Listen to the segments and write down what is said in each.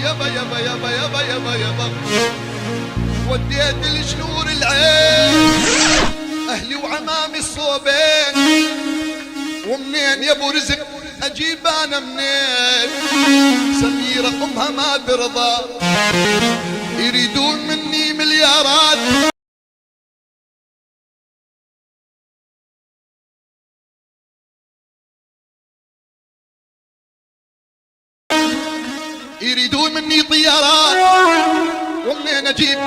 يابا يابا يابا يابا يابا يابا وديت الجنور العين اهلي وعمامي الصوبين، ومنين يا ابو رزق اجيب انا منين؟ سميرة امها ما ترضى يريدون مني مليارات، يريدون مني طيارات، ومنين اجيب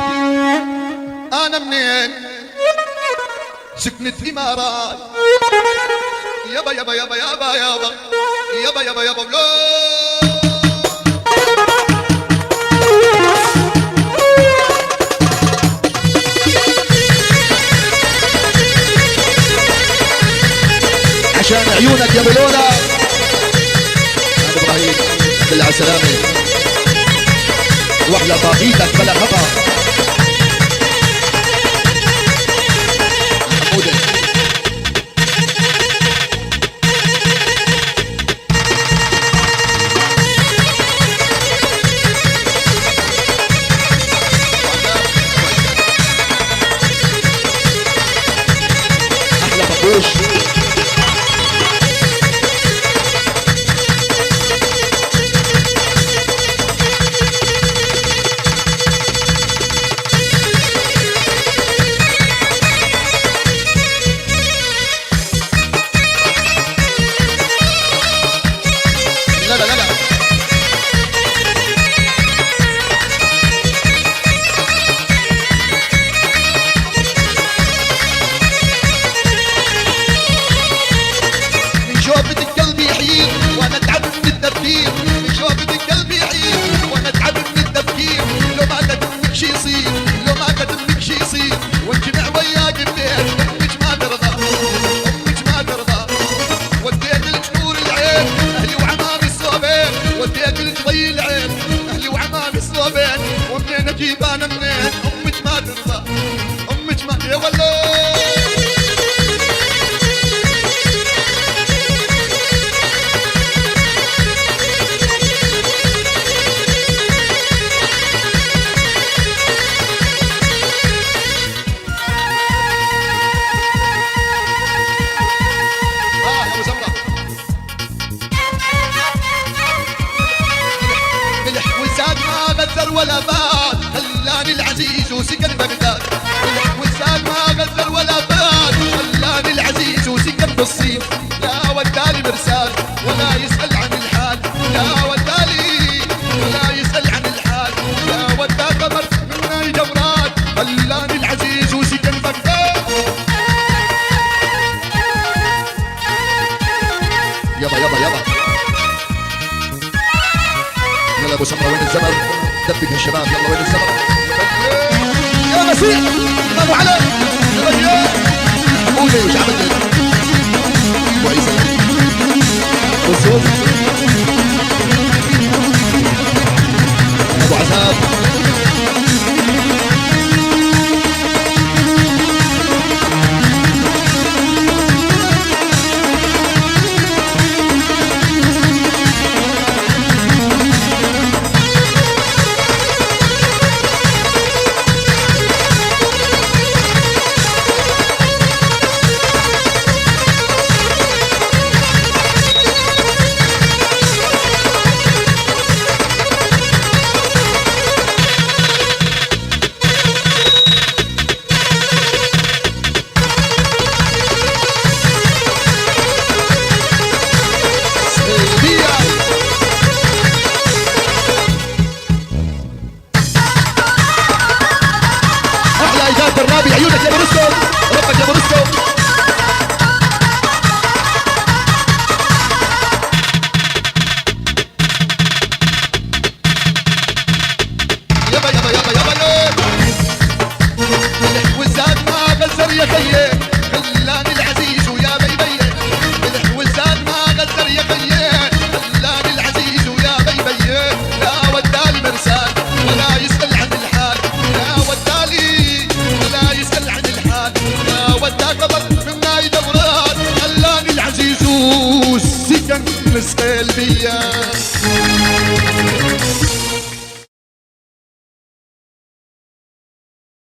انا منين؟ سكنت امارات يابا يابا يابا يابا يابا يابا يابا يابا عشان عيونك يا بلولا ابو ابراهيم بالله على السلامه واحلى طاقيتك بلا خطا. احلى بطوش اجيب انا منين؟ امك ما ترضى امك ما يا ولا ابو سمره ملح وزاد ما غزر ولا باد، خلاني العزيز وسكن بغداد. ملح وزاد ما غزر ولا باد، خلاني العزيز وسكن بالصين. لا ودالي مرسال ولا يسأل عن الحال، لا ودالي ولا يسأل عن الحال. لا ودا قمر مني جمرات، خلاني العزيز وسكن بغداد. يابا يابا يابا يلا ابو سمره وين الزمر؟ دبك الشباب يلا وين الزمر؟ يا مسيح ابو علي يا رجال قولي وش عملت؟ كويسه بالصوت ابو عذاب الرابي عيونك يا ابو رستم ربك يا ابو رستم. يابا يابا يابا يابا ملح وزاد ما غزر يا خيي،